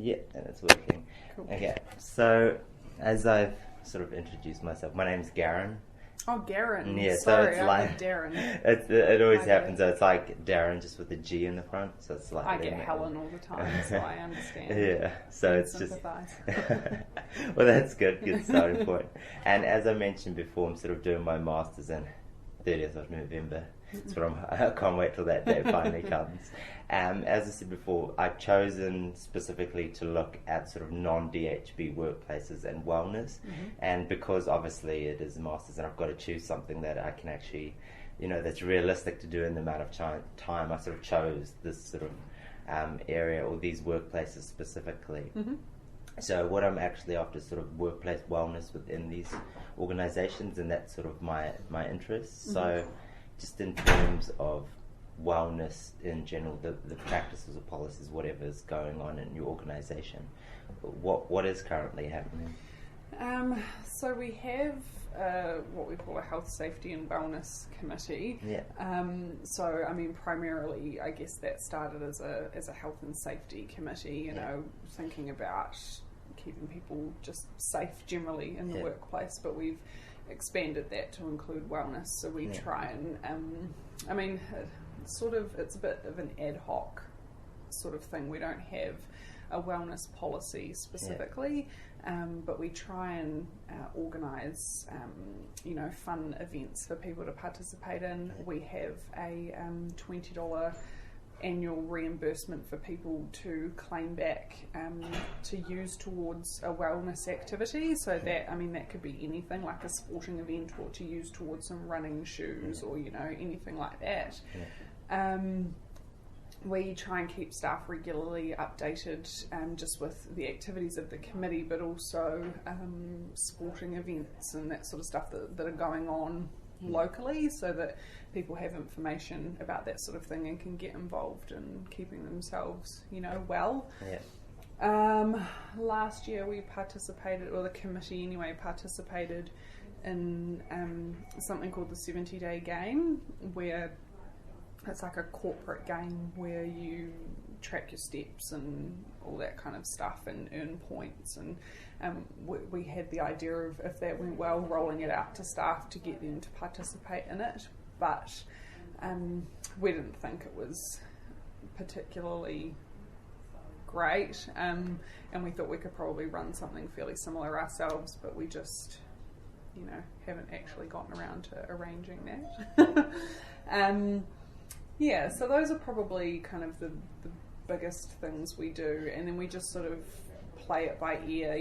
Yeah, and it's working. Cool. Okay, so as I've sort of introduced myself, my name's Garen. Oh, Garen. Yeah, Sorry, so it's I like meant Darren. it always My happens. bad. So it's like Darren just with a G in the front. So it's like I get Helen all the time, so I understand. Yeah, so And it's just sympathise. well, that's good starting point. And as I mentioned before, I'm sort of doing my masters in 30th of November. So I can't wait till that day finally comes. As I said before, I've chosen specifically to look at sort of non-DHB workplaces and wellness. And because obviously it is a master's and I've got to choose something that I can actually, that's realistic to do in the amount of time, I sort of chose this sort of area or these workplaces specifically. So what I'm actually after is sort of workplace wellness within these organisations, and that's sort of my interest. So just in terms of wellness in general, the practices or policies, whatever is going on in your organisation, what is currently happening? So we have what we call a health, safety and wellness committee. Yeah. So I mean, primarily, I guess that started as a health and safety committee. Thinking about keeping people just safe generally in the workplace, but we've expanded that to include wellness. So we try and it's a bit of an ad hoc sort of thing. We don't have a wellness policy specifically, but we try and organise fun events for people to participate in. We have a $20 annual reimbursement for people to claim back to use towards a wellness activity. So that could be anything like a sporting event, or to use towards some running shoes, or anything like that. We try and keep staff regularly updated just with the activities of the committee, but also sporting events and that sort of stuff that are going on locally, so that people have information about that sort of thing and can get involved in keeping themselves, well. Last year we participated, or the committee anyway, participated in something called the 70-day game, where it's like a corporate game where you track your steps and all that kind of stuff and earn points, and we had the idea of, if that went well, rolling it out to staff to get them to participate in it, but we didn't think it was particularly great, and we thought we could probably run something fairly similar ourselves, but we just haven't actually gotten around to arranging that. So those are probably kind of the biggest things we do, and then we just sort of play it by ear.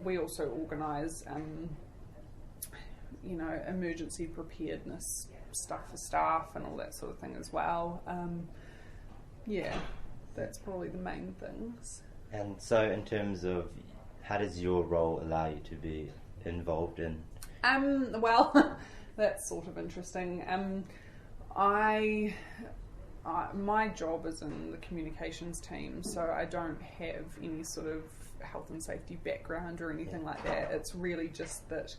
We also organise emergency preparedness stuff for staff and all that sort of thing as well. That's probably the main things. And so in terms of, how does your role allow you to be involved in? That's sort of interesting. My job is in the communications team, so I don't have any sort of health and safety background or anything like that. It's really just that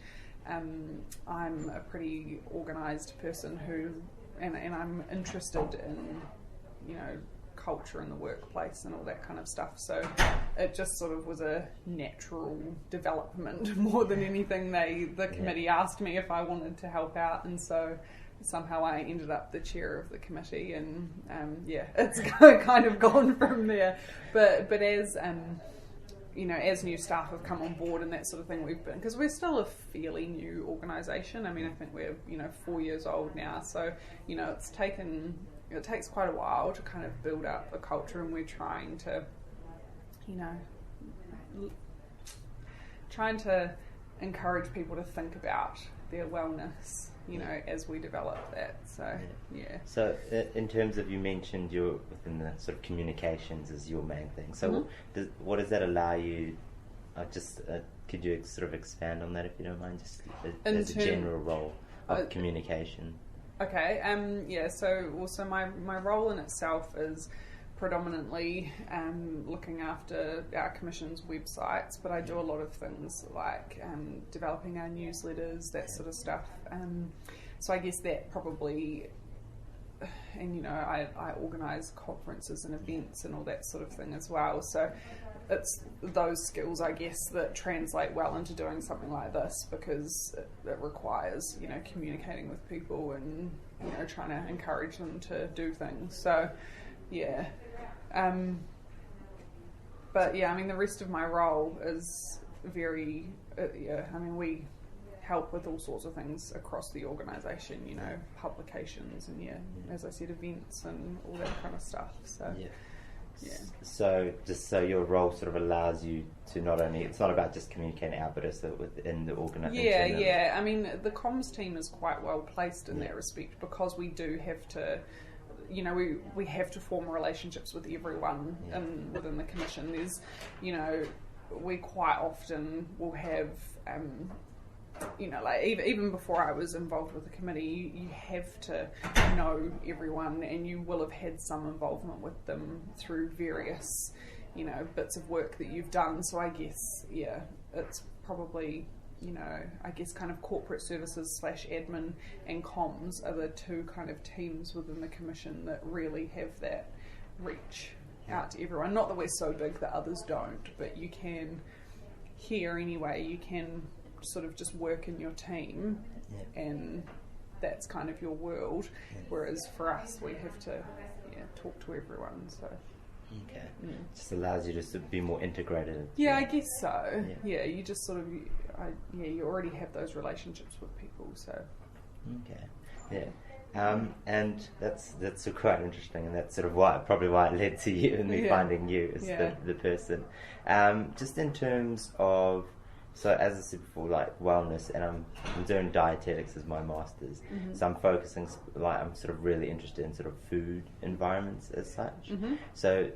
I'm a pretty organised person and I'm interested in, culture in the workplace and all that kind of stuff. So it just sort of was a natural development more than anything. The committee asked me if I wanted to help out, and so somehow I ended up the chair of the committee, and it's kind of gone from there. But as as new staff have come on board and that sort of thing, because we're still a fairly new organisation. I mean, I think we're 4 years old now, so it takes quite a while to kind of build up a culture, and we're trying to encourage people to think about their wellness, as we develop that. So, So, in terms of, you mentioned you're within the sort of communications is your main thing. So, what does that allow you? Could you sort of expand on that, if you don't mind, just as a general role of communication? Okay. So my role in itself is predominantly looking after our commission's websites, but I do a lot of things like developing our newsletters, that sort of stuff. So I guess that probably and you know, I organise conferences and events and all that sort of thing as well. So it's those skills, I guess, that translate well into doing something like this, because it requires, you know, communicating with people and, you know, trying to encourage them to do things. So, yeah. But yeah, I mean, the rest of my role is very, I mean, we help with all sorts of things across the organisation, you know, publications and, as I said, events and all that kind of stuff. So, yeah. So your role sort of allows you to not only, it's not about just communicating out, but also within the organisation. Yeah. I mean, the comms team is quite well placed in that respect, because we do have to, you know, we have to form relationships with everyone within the commission. There's, you know, we quite often will have, you know, like even before I was involved with the committee, you have to know everyone, and you will have had some involvement with them through various, you know, bits of work that you've done. So I guess, it's probably, you know, I guess kind of corporate services / admin and comms are the two kind of teams within the commission that really have that reach out to everyone. Not that we're so big that others don't, but you can, here anyway, you can sort of just work in your team, and that's kind of your world, whereas for us we have to talk to everyone. So just allows you to be more integrated. I guess so. You just sort of you already have those relationships with people. So and that's quite interesting, and that's sort of probably why it led to you and me finding you as the person. Just in terms of, so as I said before, like wellness, and I'm doing dietetics as my master's, so I'm focusing, like I'm sort of really interested in sort of food environments as such. So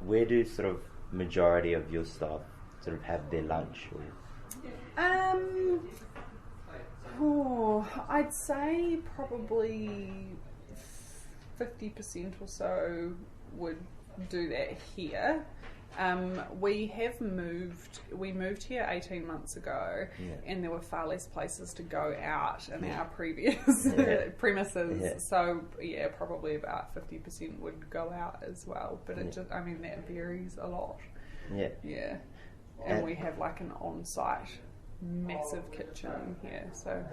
where do sort of majority of your staff sort of have their lunch? I'd say probably 50% or so would do that here. We moved here 18 months ago, and there were far less places to go out in our previous premises. So probably about 50% would go out as well. But it just, I mean, that varies a lot. And we have like an on-site massive kitchen here, so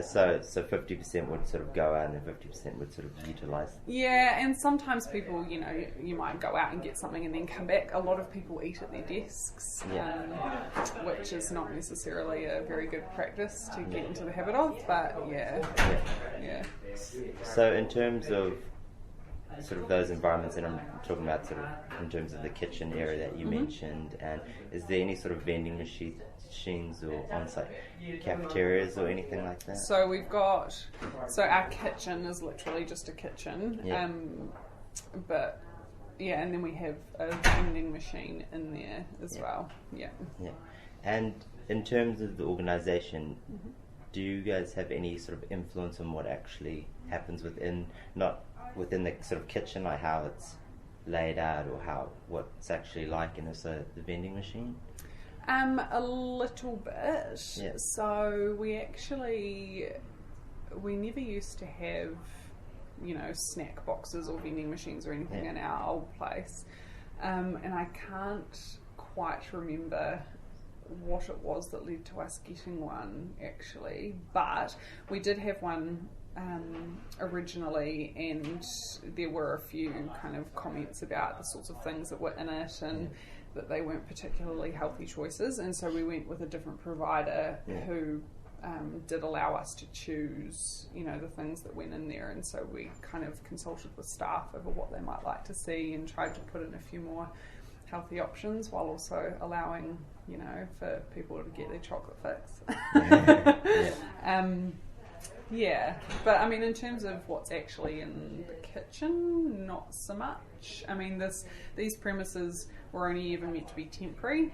so 50% would sort of go out and 50% would sort of utilise. And sometimes people, you know, you might go out and get something and then come back. A lot of people eat at their desks, which is not necessarily a very good practice to get into the habit of, but So in terms of sort of those environments, and I'm talking about sort of in terms of the kitchen area that you mentioned, and is there any sort of vending machines or on-site cafeterias or anything like that? So we've got, our kitchen is literally just a kitchen, but and then we have a vending machine in there as well. And in terms of the organisation, do you guys have any sort of influence on what actually happens within the sort of kitchen, like how it's laid out, or what's actually like in the vending machine? A little bit. So we never used to have, you know, snack boxes or vending machines or anything in our old place, and I can't quite remember what it was that led to us getting one actually, but we did have one originally, and there were a few kind of comments about the sorts of things that were in it, and that they weren't particularly healthy choices, and so we went with a different provider who did allow us to choose, you know, the things that went in there, and so we kind of consulted with staff over what they might like to see and tried to put in a few more healthy options while also allowing, you know, for people to get their chocolate fix. But I mean, in terms of what's actually in the kitchen, not so much. I mean, these premises were only ever meant to be temporary,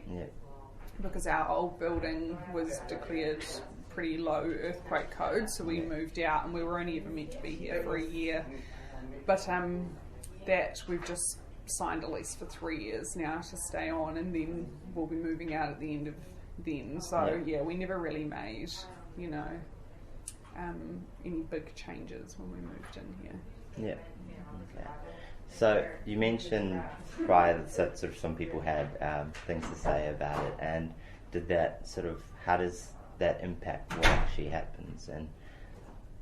because our old building was declared pretty low earthquake code, so we moved out, and we were only ever meant to be here for a year. But that we've just signed a lease for 3 years now to stay on, and then we'll be moving out at the end of then. So we never really made, you know, any big changes when we moved in here. Yeah. Okay. So you mentioned prior that sort of some people had things to say about it, and how does that impact what actually happens, and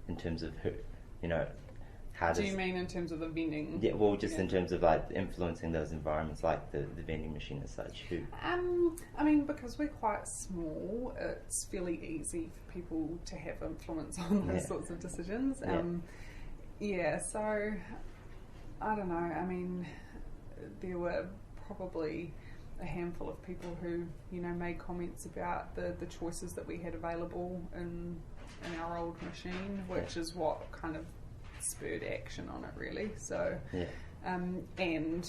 in terms of who, how does... Do you mean in terms of the vending? Yeah, well, just in terms of like influencing those environments, like the vending machine as such. I mean, because we're quite small, it's fairly easy for people to have influence on those sorts of decisions. So I don't know. I mean, there were probably a handful of people who, made comments about the choices that we had available in our old machine, which is what kind of spurred action on it, really. So, and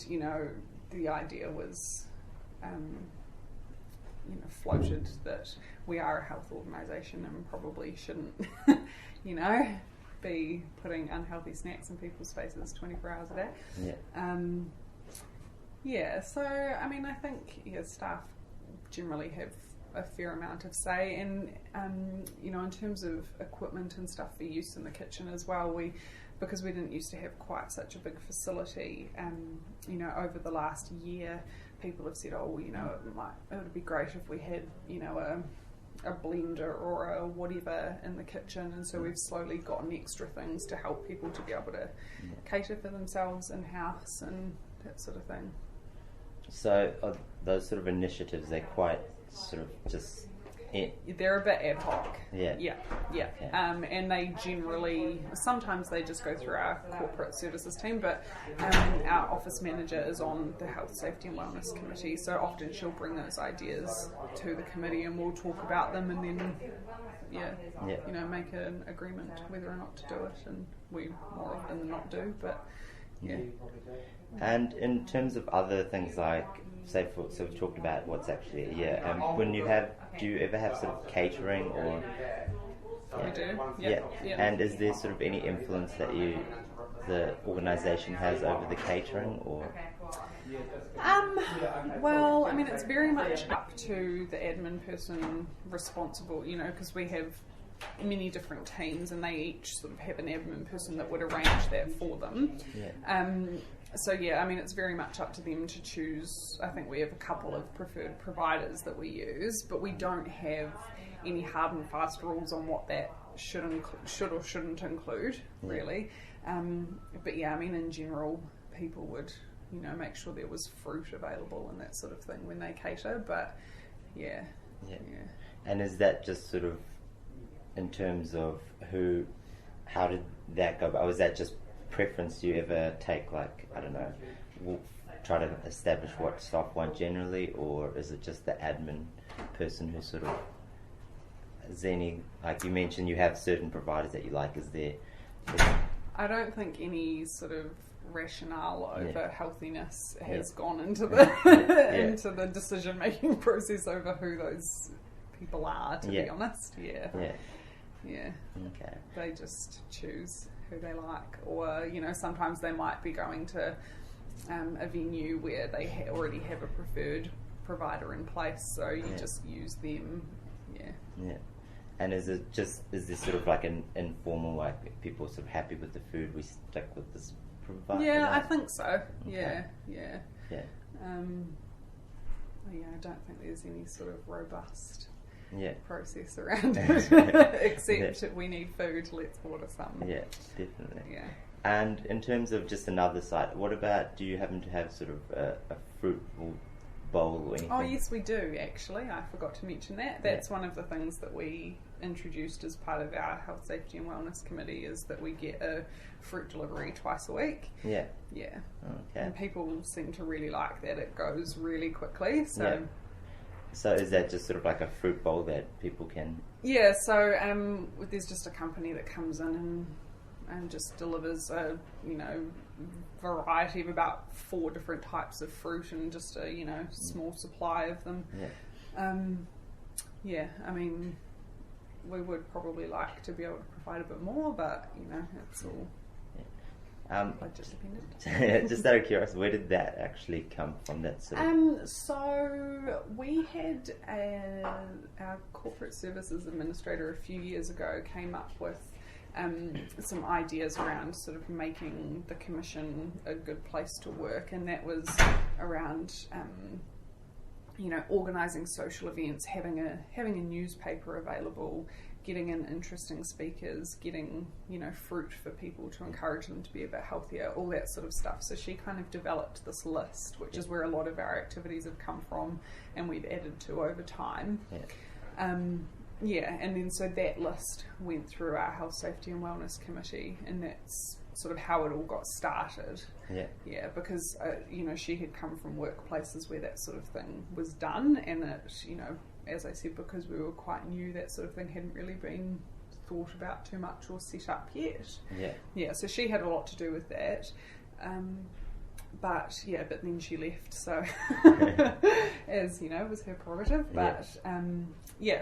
the idea was, floated that we are a health organisation and probably shouldn't, be putting unhealthy snacks in people's faces 24 hours a day. So I mean, I think staff generally have a fair amount of say, and in terms of equipment and stuff for use in the kitchen as well, because we didn't used to have quite such a big facility, over the last year people have said, it would be great if we had a blender or a whatever in the kitchen, and so we've slowly gotten extra things to help people to be able to cater for themselves in house and that sort of thing. So those sort of initiatives, they're quite sort of just... They're a bit ad hoc. Yeah. And they generally, sometimes they just go through our corporate services team, but our office manager is on the Health, Safety and Wellness Committee, so often she'll bring those ideas to the committee and we'll talk about them and then make an agreement whether or not to do it, and we more often than not do, but And in terms of other things like, so we've talked about what's actually a year. Do you ever have sort of catering or? We do. Yeah. And is there sort of any influence that the organisation has over the catering, or? Well, I mean, it's very much up to the admin person responsible, because we have many different teams and they each sort of have an admin person that would arrange that for them. So I mean, it's very much up to them to choose. I think we have a couple of preferred providers that we use, but we don't have any hard and fast rules on what that should or shouldn't include, really. I mean, in general, people would, make sure there was fruit available and that sort of thing when they cater, but And is that just sort of in terms of how did that go? Or was that just preference? Do you ever take, like, I don't know, try to establish what staff want generally, or is it just the admin person who sort of, is there any, like you mentioned, you have certain providers that you like, is there? I don't think any sort of rationale over healthiness has gone into into the decision making process over who those people are, to be honest. Okay. They just choose who they like, or sometimes they might be going to a venue where they already have a preferred provider in place, so you just use them. And is this sort of like an informal, like people are sort of happy with the food, we stick with this provider? I think so. Okay. I don't think there's any sort of robust process around it, except we need food, let's order some. Yeah, definitely. And in terms of just another site, what about, do you happen to have sort of a fruit bowl or anything? Oh yes, we do actually. I forgot to mention that. That's one of the things that we introduced as part of our Health, Safety and Wellness Committee, is that we get a fruit delivery twice a week. Okay. And people seem to really like that. It goes really quickly. So is that just sort of like a fruit bowl that people can... So there's just a company that comes in and just delivers a variety of about 4 different types of fruit and just a small supply of them. I mean, we would probably like to be able to provide a bit more, but it's all budget dependent. Just out of curiosity, where did that actually come from? That sort of... So we had our corporate services administrator a few years ago came up with some ideas around sort of making the Commission a good place to work, and that was around organising social events, having a newspaper available, getting in interesting speakers, getting fruit for people to encourage them to be a bit healthier, all that sort of stuff. So she kind of developed this list, which is where a lot of our activities have come from, and we've added to over time. And then so that list went through our Health, Safety and Wellness Committee, and that's sort of how it all got started. Because she had come from workplaces where that sort of thing was done, and it, as I said, because we were quite new, that sort of thing hadn't really been thought about too much or set up yet. So she had a lot to do with that. But then she left, so as it was her prerogative. But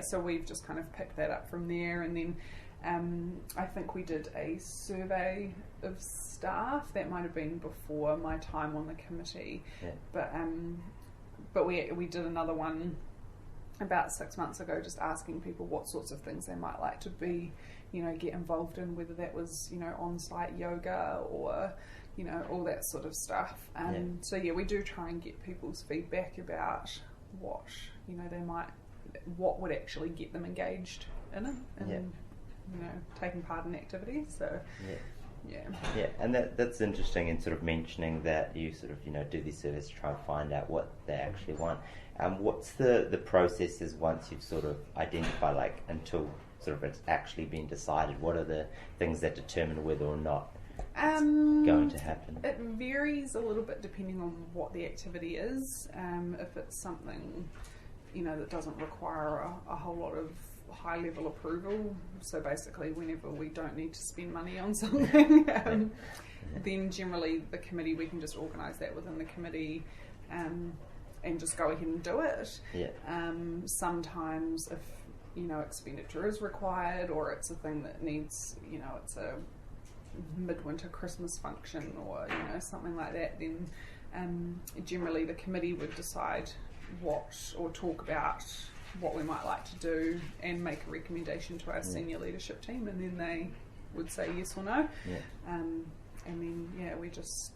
so we've just kind of picked that up from there, and then I think we did a survey of staff. That might have been before my time on the committee, but we did another one about 6 months ago, just asking people what sorts of things they might like to be, get involved in, whether that was on-site yoga or all that sort of stuff. So we do try and get people's feedback about what what would actually get them engaged in it, and taking part in activities. So and that's interesting in sort of mentioning that you sort of do these surveys to try and find out what they actually want. What's the processes once you've sort of identified, until sort of it's actually been decided? What are the things that determine whether or not it's going to happen? It varies a little bit depending on what the activity is. If it's something that doesn't require a whole lot of high level approval, so basically whenever we don't need to spend money on something, then generally the committee, we can just organise that within the committee and just go ahead and do it. Sometimes if expenditure is required, or it's a thing that needs, it's a midwinter Christmas function or something like that, then generally the committee would decide or talk about what we might like to do and make a recommendation to our senior leadership team, and then they would say yes or no. And then we just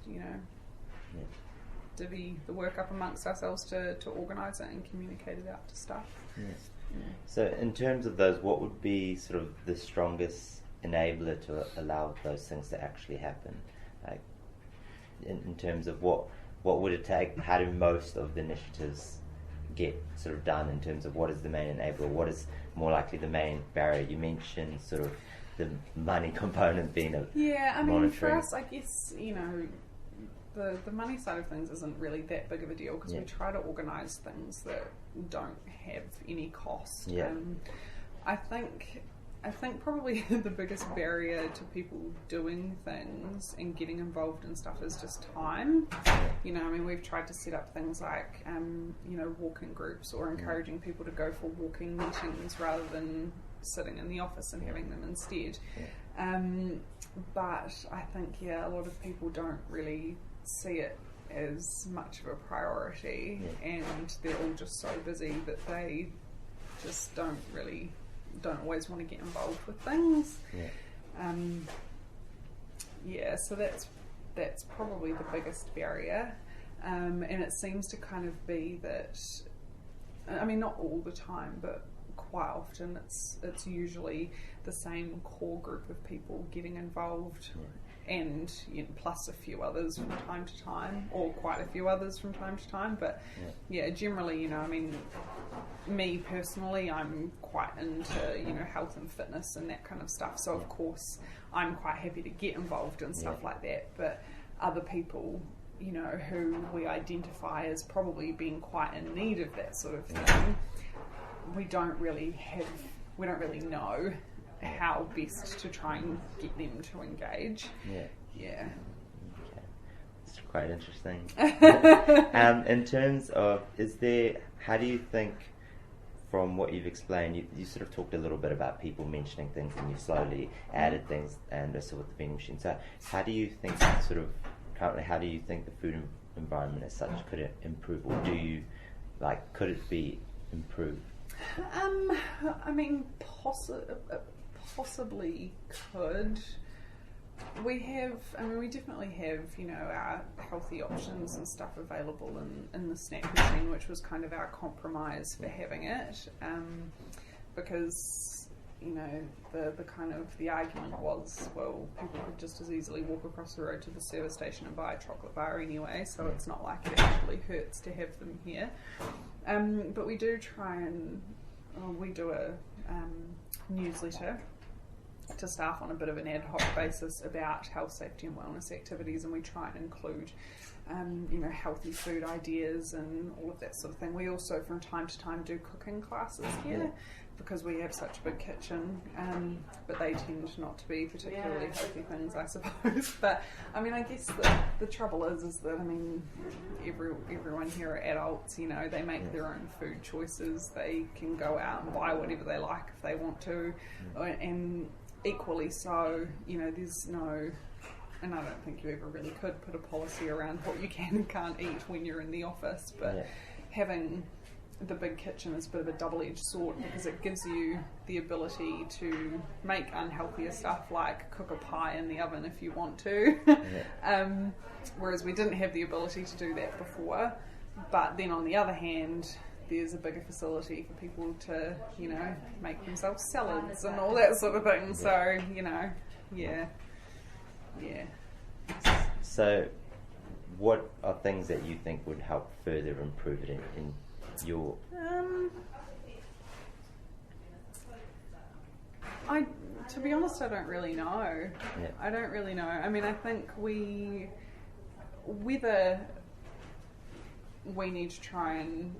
divvy the work up amongst ourselves to organise it and communicate it out to staff. So in terms of those, what would be sort of the strongest enabler to allow those things to actually happen? Like in terms of what would it take? How do most of the initiatives get sort of done, in terms of what is the main enabler, what is more likely the main barrier? You mentioned sort of the money component being monitoring. For us, I guess the money side of things isn't really that big of a deal, because we try to organise things that don't have any cost. I think probably the biggest barrier to people doing things and getting involved in stuff is just time. We've tried to set up things like, walking groups, or encouraging people to go for walking meetings rather than sitting in the office and having them instead. But I think, a lot of people don't really see it as much of a priority, and they're all just so busy that they just don't always want to get involved with things. So that's probably the biggest barrier, and it seems to kind of be that, not all the time, but quite often it's usually the same core group of people getting involved, and plus a few others from time to time, or quite a few others from time to time. But generally, me personally, I'm quite into health and fitness and that kind of stuff. So of course, I'm quite happy to get involved in stuff like that. But other people, who we identify as probably being quite in need of that sort of thing, we don't really know how best to try and get them to engage. Okay. It's quite interesting. In terms of, how do you think, from what you've explained, you sort of talked a little bit about people mentioning things and you slowly added things, and also with the vending machine. So how do you think currently, how do you think the food environment as such could it improve, or could it be improved? possibly could. We definitely have, our healthy options and stuff available in the snack machine, which was kind of our compromise for having it, because, the argument was, well, people could just as easily walk across the road to the service station and buy a chocolate bar anyway, so it's not like it actually hurts to have them here. But we do we do a newsletter to staff on a bit of an ad hoc basis about health, safety and wellness activities, and we try and include healthy food ideas and all of that sort of thing. We also from time to time do cooking classes here because we have such a big kitchen, but they tend not to be particularly healthy things, I suppose. But I guess the trouble is that everyone here are adults, they make their own food choices, they can go out and buy whatever they like if they want to, and equally so, there's no, and I don't think you ever really could put a policy around what you can and can't eat when you're in the office, but having the big kitchen is a bit of a double-edged sword because it gives you the ability to make unhealthier stuff like cook a pie in the oven if you want to, whereas we didn't have the ability to do that before. But then on the other hand, there's a bigger facility for people to, make themselves salads and all that sort of thing. So, So, what are things that you think would help further improve it in your... To be honest, I don't really know. I don't really know. I think whether we need to try and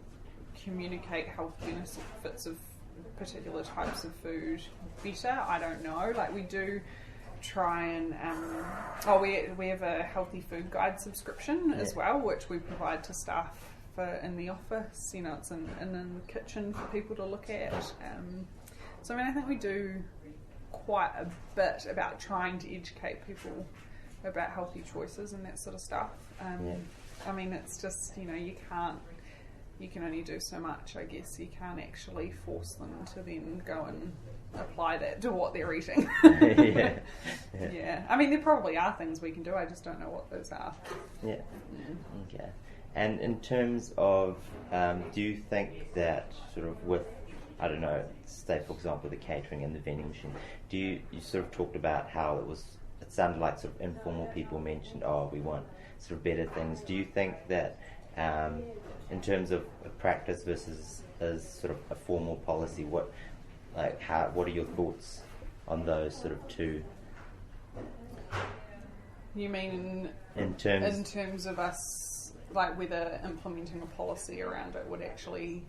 communicate health benefits of particular types of food better, I don't know. We do try and we have a healthy food guide subscription as well, which we provide to staff in the office. It's in the kitchen for people to look at. So I think we do quite a bit about trying to educate people about healthy choices and that sort of stuff. It's just you can only do so much, I guess. You can't actually force them to then go and apply that to what they're eating. There probably are things we can do, I just don't know what those are. Okay. And in terms of, do you think that sort of with, I don't know, say for example the catering and the vending machine, you sort of talked about how it sounded like sort of informal people mentioned, we want sort of better things. Do you think that in terms of a practice versus as sort of a formal policy, what are your thoughts on those sort of two? You mean in terms of us, whether implementing a policy around it would actually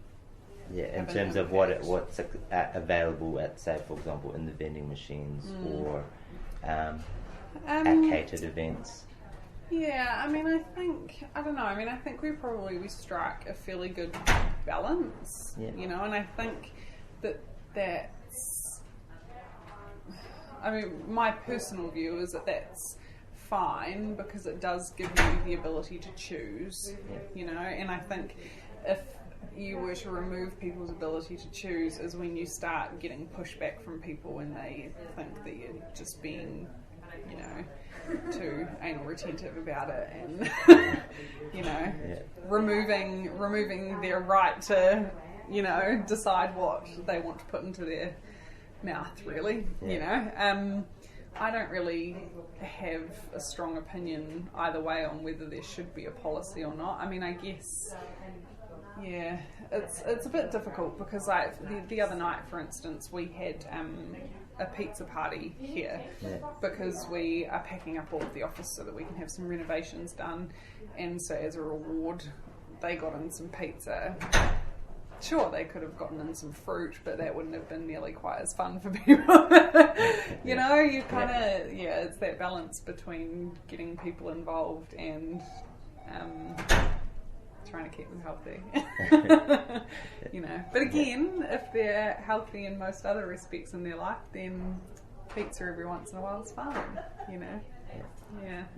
in terms of what's available at, say for example, in the vending machines or at catered events? I think we strike a fairly good balance, and I think that's my personal view is that that's fine because it does give you the ability to choose, and I think if you were to remove people's ability to choose is when you start getting pushback from people when they think that you're just being, too anal retentive about it and, removing their right to, decide what they want to put into their mouth, really, I don't really have a strong opinion either way on whether there should be a policy or not. I guess, it's a bit difficult because the other night, for instance, we had a pizza party here because we are packing up all of the office so that we can have some renovations done, and so as a reward they got in some pizza. Sure, they could have gotten in some fruit, but that wouldn't have been nearly quite as fun for people. You kind of, it's that balance between getting people involved and trying to keep them healthy. But again, if they're healthy in most other respects in their life, then pizza every once in a while is fine,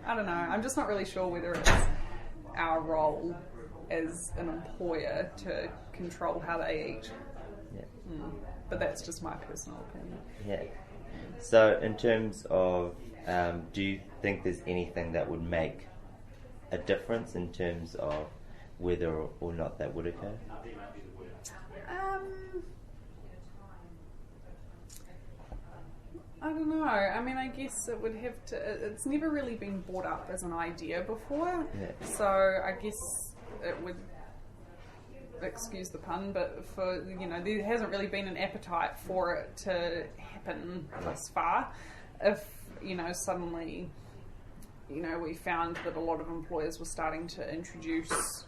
I don't know. I'm just not really sure whether it's our role as an employer to control how they eat. But that's just my personal opinion. So in terms of, do you think there's anything that would make a difference in terms of whether or not that would occur? I don't know. I mean, I guess it would have to. It's never really been brought up as an idea before, so I guess it would. Excuse the pun, but there hasn't really been an appetite for it to happen thus far. If suddenly, we found that a lot of employers were starting to introduce,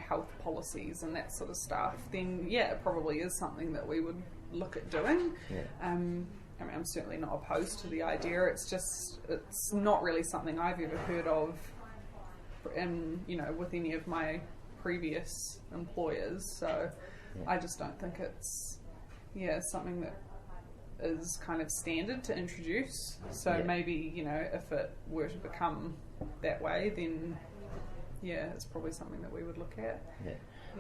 health policies and that sort of stuff, then it probably is something that we would look at doing. Yeah. I mean, I'm certainly not opposed to the idea. It's not really something I've ever heard of, with any of my previous employers. So I just don't think it's, something that is kind of standard to introduce. So maybe, if it were to become that way, then it's probably something that we would look at. Yeah.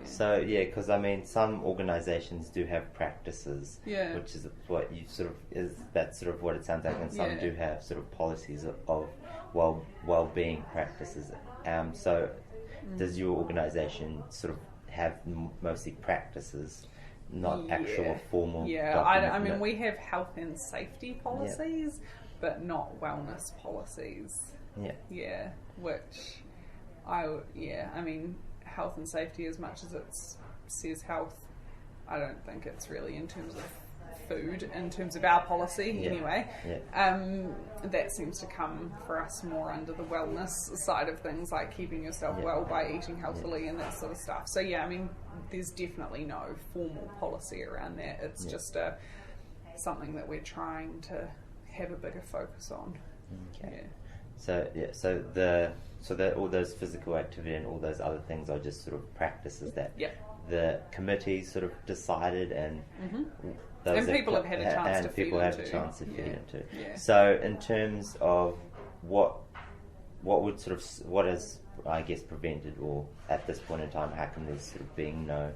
So because I mean, some organisations do have practices, which is what you that's sort of what it sounds like, and some do have sort of policies of well-being practices. So does your organisation sort of have mostly practices, not actual formal? I mean, we have health and safety policies, but not wellness policies. Which I mean, health and safety, as much as it says health, I don't think it's really in terms of food, in terms of our policy anyway. That seems to come for us more under the wellness side of things, like keeping yourself well by eating healthily and that sort of stuff. So I mean, there's definitely no formal policy around that. It's just something that we're trying to have a bigger focus on. So all those physical activity and all those other things are just sort of practices that the committee sort of decided, and people have had a chance to feed into. So in terms of what has, I guess, prevented, or at this point in time, how come there's sort of being no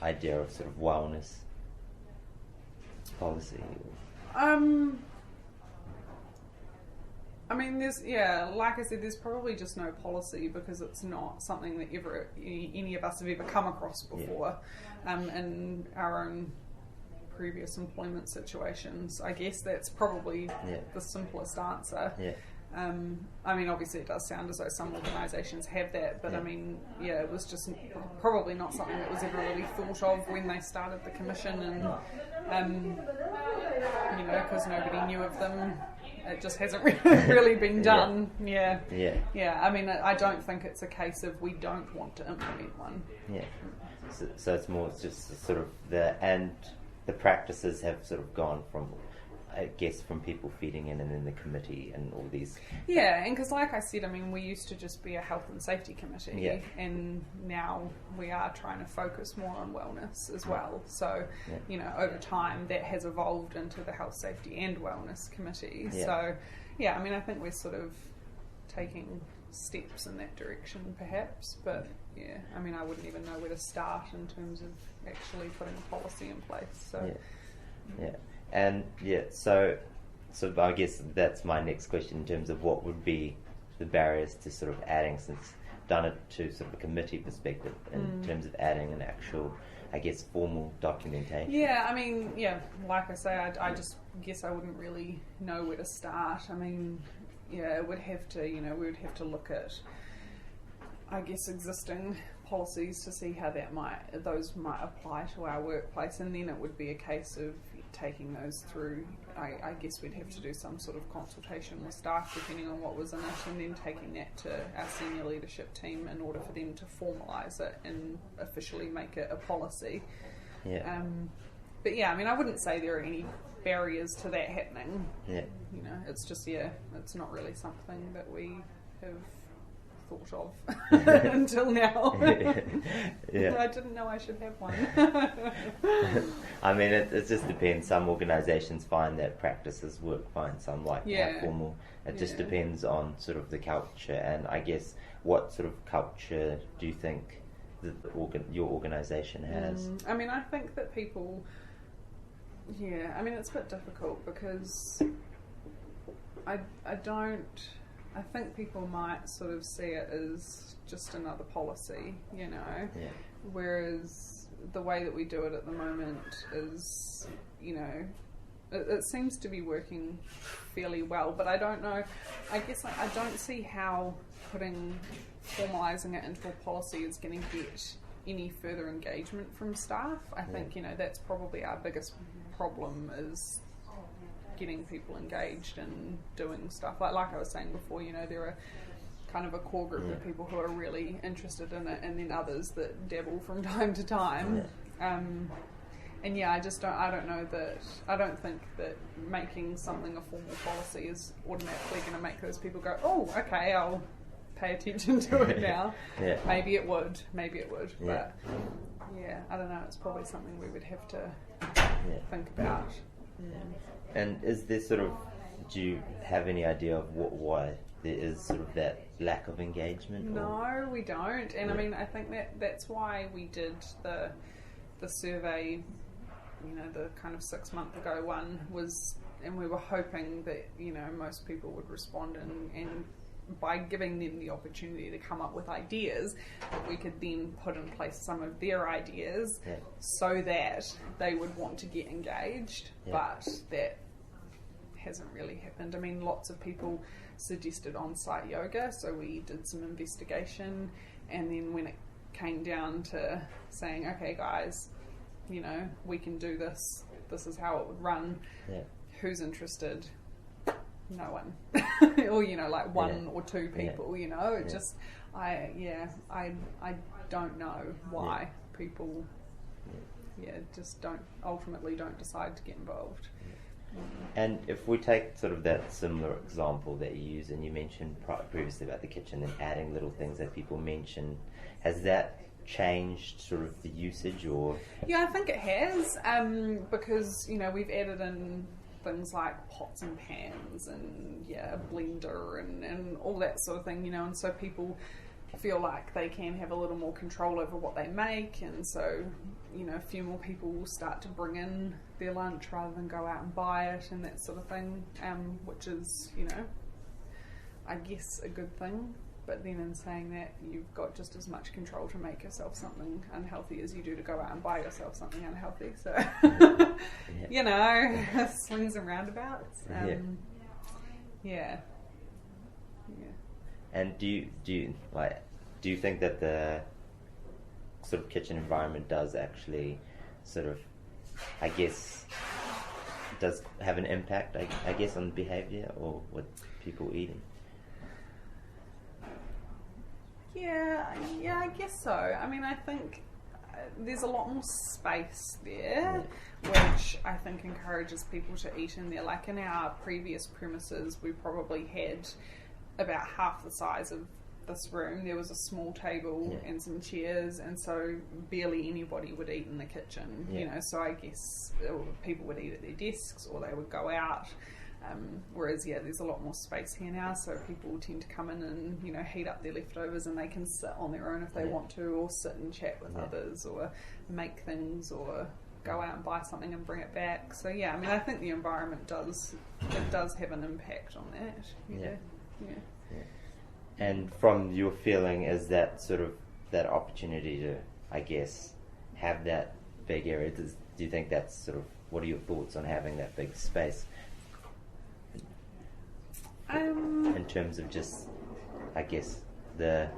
idea of sort of wellness policy? I mean, like I said, there's probably just no policy because it's not something that any of us have ever come across before in our own previous employment situations. I guess that's probably the simplest answer. I mean, obviously it does sound as though some organisations have that, but I mean, it was just probably not something that was ever really thought of when they started the commission, and because nobody knew of them, it just hasn't really been done. I mean, I don't think it's a case of we don't want to implement one. So it's more just sort of the practices have sort of gone from, I guess, from people feeding in and then the committee and all these. And because like I said, I mean, we used to just be a health and safety committee, and now we are trying to focus more on wellness as well. So, over time that has evolved into the health, safety and wellness committee. So, I mean, I think we're sort of taking steps in that direction perhaps, but I mean, I wouldn't even know where to start in terms of actually putting a policy in place. So. And so I guess that's my next question in terms of what would be the barriers to sort of adding, since done it to sort of a committee perspective, in terms of adding an actual, I guess, formal documentation. I mean, like I say, I just guess I wouldn't really know where to start. I mean, it would have to, we would have to look at, I guess, existing policies to see how those might apply to our workplace, and then it would be a case of taking those through. I guess we'd have to do some sort of consultation with staff depending on what was in it, and then taking that to our senior leadership team in order for them to formalise it and officially make it a policy. But I mean, I wouldn't say there are any barriers to that happening. It's just it's not really something that we have thought of until now. I didn't know I should have one. I mean, it just depends. Some organisations find that practices work fine, some like more formal. It just depends on sort of the culture, and I guess what sort of culture do you think that your organisation has? I mean, I think that people Yeah, I mean, it's a bit difficult because I think people might sort of see it as just another policy, you know, whereas the way that we do it at the moment is, you know, it seems to be working fairly well, but I don't know, I guess I don't see how formalising it into a policy is going to get any further engagement from staff. I think, you know, that's probably our biggest problem, is getting people engaged and doing stuff. Like I was saying before, you know, there are kind of a core group of people who are really interested in it, and then others that dabble from time to time. And yeah, I don't think that making something a formal policy is automatically going to make those people go, oh, okay, I'll pay attention to it now. Maybe it would, but yeah, I don't know, it's probably something we would have to think about. And is there sort of, do you have any idea of why there is sort of that lack of engagement? No, we don't. And I mean, I think that's why we did the survey, you know, the kind of 6 month ago one was, and we were hoping that, you know, most people would respond, and by giving them the opportunity to come up with ideas, that we could then put in place some of their ideas so that they would want to get engaged. But that hasn't really happened. I mean, lots of people suggested on-site yoga, so we did some investigation, and then when it came down to saying, okay guys, you know, we can do this is how it would run, who's interested? No one. Or, you know, like one or two people, you know, it just, I don't know why people just ultimately don't decide to get involved. And if we take sort of that similar example that you use, and you mentioned previously about the kitchen and adding little things that people mention, has that changed sort of the usage, or? Yeah, I think it has, because, you know, we've added in things like pots and pans and a blender and all that sort of thing, you know, and so people feel like they can have a little more control over what they make, and so, you know, a few more people will start to bring in their lunch rather than go out and buy it and that sort of thing, which is, you know, I guess a good thing. But then in saying that, you've got just as much control to make yourself something unhealthy as you do to go out and buy yourself something unhealthy. So, you know, swings and roundabouts. And do you think that the sort of kitchen environment does actually sort of, I guess, does have an impact, I guess, on behaviour or what people eating? Yeah, I guess so. I mean, I think there's a lot more space there, which I think encourages people to eat in there. Like in our previous premises, we probably had about half the size of this room. There was a small table and some chairs, and so barely anybody would eat in the kitchen, you know, so I guess people would eat at their desks or they would go out. Whereas, there's a lot more space here now, so people tend to come in and, you know, heat up their leftovers, and they can sit on their own if they want to, or sit and chat with others, or make things, or go out and buy something and bring it back. So, I mean, I think the environment does have an impact on that. And from your feeling, is that sort of that opportunity to, I guess, have that big area, do you think that's sort of, what are your thoughts on having that big space? In terms of just, I guess, the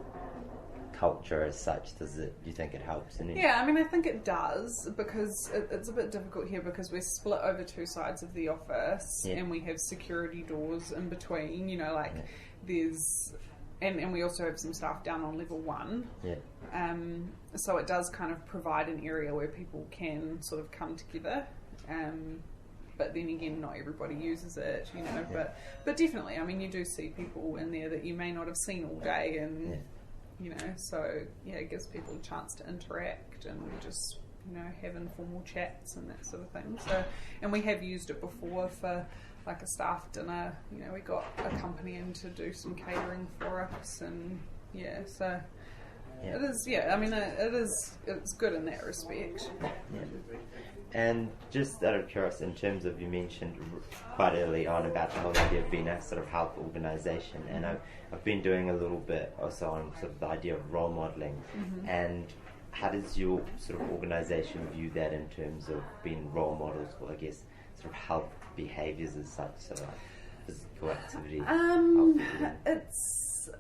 culture as such, do you think it helps? I mean, I think it does, because it's a bit difficult here because we're split over two sides of the office, and we have security doors in between, you know, like there's, and we also have some staff down on level 1. So it does kind of provide an area where people can sort of come together. But then again, not everybody uses it, you know, but definitely, I mean, you do see people in there that you may not have seen all day, and, you know, so, it gives people a chance to interact and just, you know, have informal chats and that sort of thing. So, and we have used it before for, like, a staff dinner, you know, we got a company in to do some catering for us, and, so... It is, I mean, it's good in that respect. And just out of curiosity, in terms of, you mentioned quite early on about the whole idea of being a sort of health organisation, and I've been doing a little bit also on sort of the idea of role modelling, and how does your sort of organisation view that in terms of being role models for, I guess, sort of health behaviours as such, so like physical activity?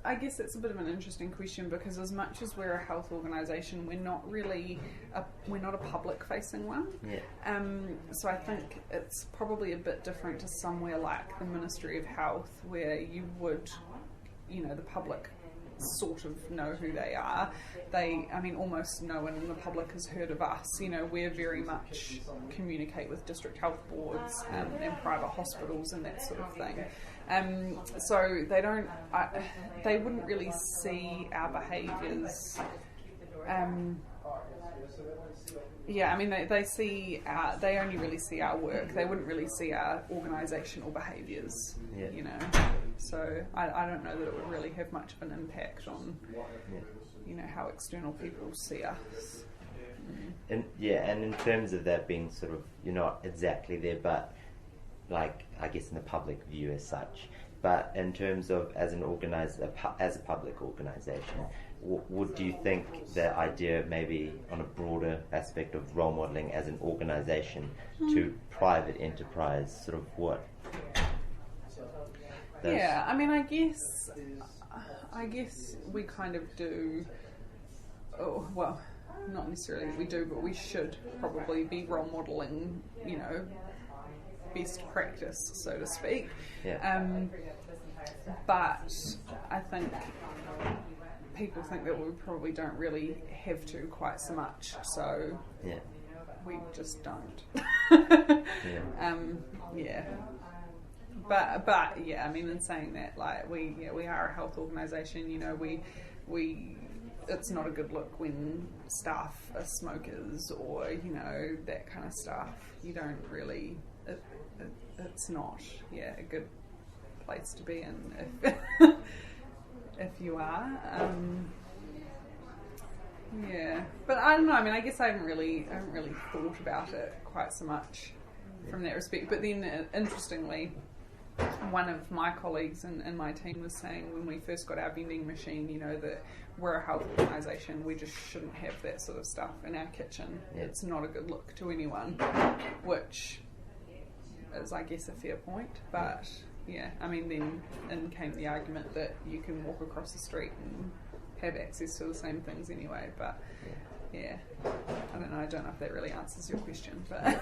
I guess it's a bit of an interesting question, because as much as we're a health organisation, we're not a public facing one. Yeah. So I think it's probably a bit different to somewhere like the Ministry of Health, where you would, the public sort of know who they are. Almost no one in the public has heard of us. We're very much communicate with district health boards and private hospitals and that sort of thing. So they wouldn't really see our behaviours. They only really see our work. They wouldn't really see our organisational behaviours. So I don't know that it would really have much of an impact on, how external people see us. And in terms of that being sort of, you're not exactly there, but like, I guess in the public view as such, but in terms of as a public organisation, do you think the idea maybe on a broader aspect of role modelling as an organisation to private enterprise, sort of what? I guess we kind of do. Oh, well, not necessarily we do, but we should probably be role modelling, best practice, so to speak. Yeah. But I think people think that we probably don't really have to quite so much, so we just don't. But in saying that, like we are a health organisation. We it's not a good look when staff are smokers or that kind of stuff. You don't really. It's not a good place to be in if you are. But I don't know. I guess I haven't really thought about it quite so much from that respect. But then, interestingly, one of my colleagues in my team was saying when we first got our vending machine, that we're a health organisation, we just shouldn't have that sort of stuff in our kitchen. Yeah. It's not a good look to anyone, which is, I guess, a fair point. But then in came the argument that you can walk across the street and have access to the same things anyway. But I don't know. I don't know if that really answers your question. But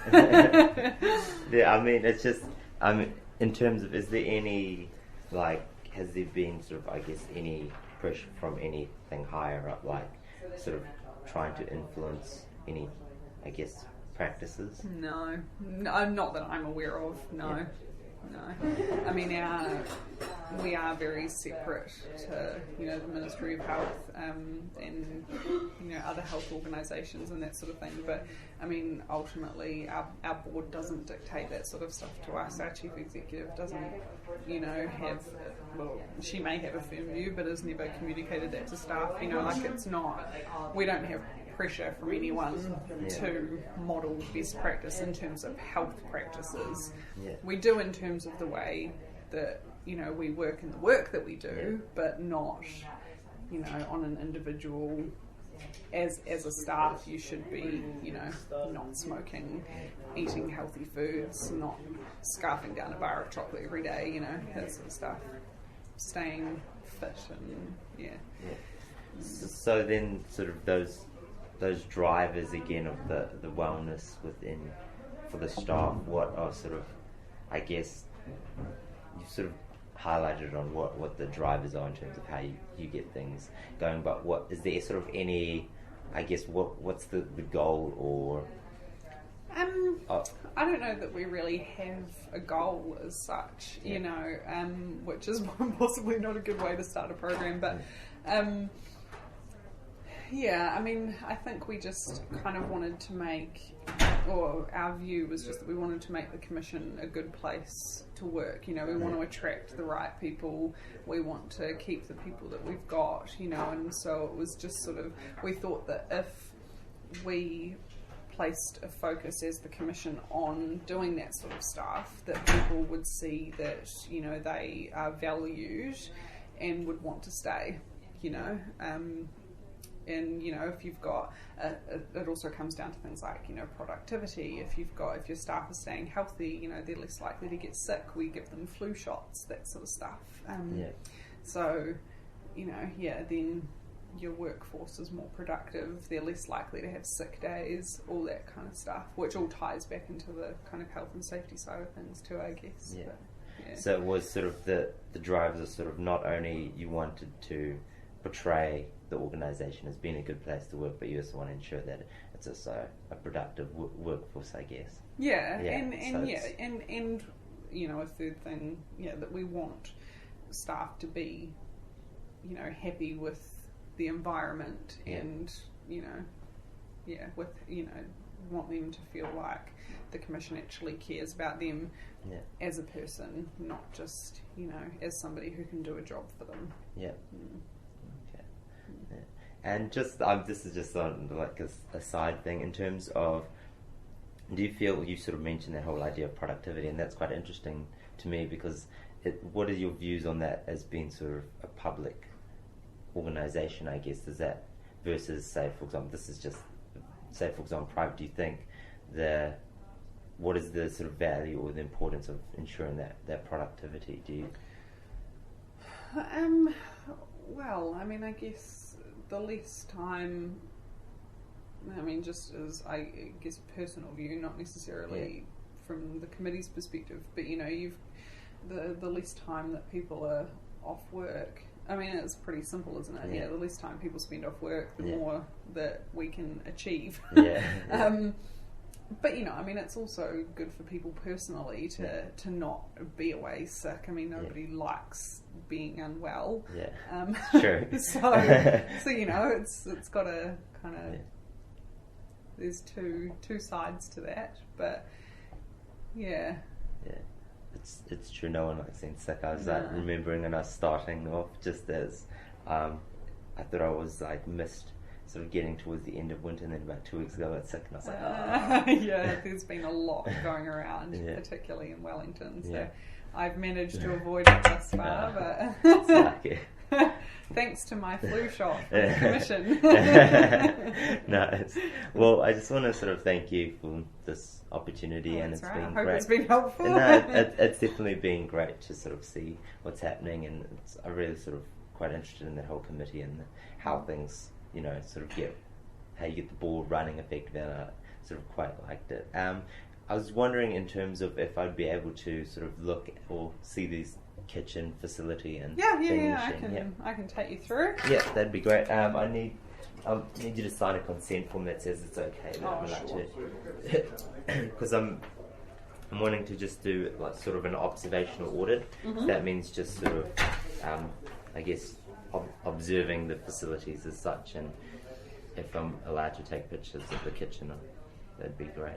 it's just in terms of, is there any, has there been sort of, I guess, any pressure from anything higher up, sort of trying to influence any, I guess, practices? No, not that I'm aware of. No. We are very separate to the Ministry of Health and other health organisations and that sort of thing. But ultimately our board doesn't dictate that sort of stuff to us. Our chief executive doesn't have, well, she may have a firm view, but has never communicated that to staff. It's not, we don't have pressure from anyone to model best practice in terms of health practices. We do in terms of the way that we work in the work that we do, but not on an individual. As a staff, you should be not smoking, eating healthy foods, not scarfing down a bar of chocolate every day, that sort of stuff, staying fit and So then sort of those drivers again of the wellness within for the staff, what are sort of, I guess, you sort of highlighted on what the drivers are in terms of how you get things going, but what is there sort of any, I guess, what's the goal or I don't know that we really have a goal as such, which is possibly not a good way to start a program, but I think we just kind of wanted to make, or our view was just that we wanted to make the Commission a good place to work. We want to attract the right people, we want to keep the people that we've got, and so it was just sort of, we thought that if we placed a focus as the Commission on doing that sort of stuff, that people would see that, you know, they are valued and would want to stay, you know. And, you know, if you've got, it also comes down to things like, you know, productivity. If your staff are staying healthy, you know, they're less likely to get sick. We give them flu shots, that sort of stuff. So, you know, then your workforce is more productive. They're less likely to have sick days, all that kind of stuff, which all ties back into the kind of health and safety side of things too, I guess. Yeah. But, yeah. So it was sort of the drivers are sort of not only you wanted to portray the organisation as being a good place to work, but you also want to ensure that it's also a productive workforce, I guess. Yeah, Yeah, and you know, a third thing, that we want staff to be, you know, happy with the environment, and you know, want them to feel like the Commission actually cares about them as a person, not just, you know, as somebody who can do a job for them. Yeah. Okay. Yeah. And just this is just on like a side thing in terms of, do you feel, you sort of mentioned that whole idea of productivity, and that's quite interesting to me because what are your views on that as being sort of a public organisation, I guess, is that versus, say, for example, private? Do you think what is the sort of value or the importance of ensuring that productivity? Do you? Well, I mean, I guess the less time. I mean, just as I guess a personal view, not necessarily from the committee's perspective, but you know, the less time that people are off work. I mean, it's pretty simple, isn't it? Yeah. The less time people spend off work, the more that we can achieve. But you know, I mean, it's also good for people personally to not be away sick. I mean, nobody likes being unwell. Sure. So you know, it's got a kind of there's two sides to that, but it's true. No one likes being sick. I was like remembering when I was starting off, just as I thought I was like missed sort of getting towards the end of winter, and then about 2 weeks ago I got sick, and I was like, there's been a lot going around, particularly in Wellington. So I've managed to avoid it thus far, but thanks to my flu shot from the Commission. Nice. Well, I just want to sort of thank you for this opportunity, and it's been I hope great. It's been helpful. It's definitely been great to sort of see what's happening, and I'm really sort of quite interested in the whole committee and how things, you know, sort of how you get the ball running effectively, and I sort of quite liked it. I was wondering in terms of if I'd be able to sort of look or see this kitchen facility and I can take you through. Yeah, that'd be great. I'll need you to sign a consent form that says it's okay because I'm wanting to just do like sort of an observational audit. So that means just sort of I guess observing the facilities as such, and if I'm allowed to take pictures of the kitchen, that'd be great.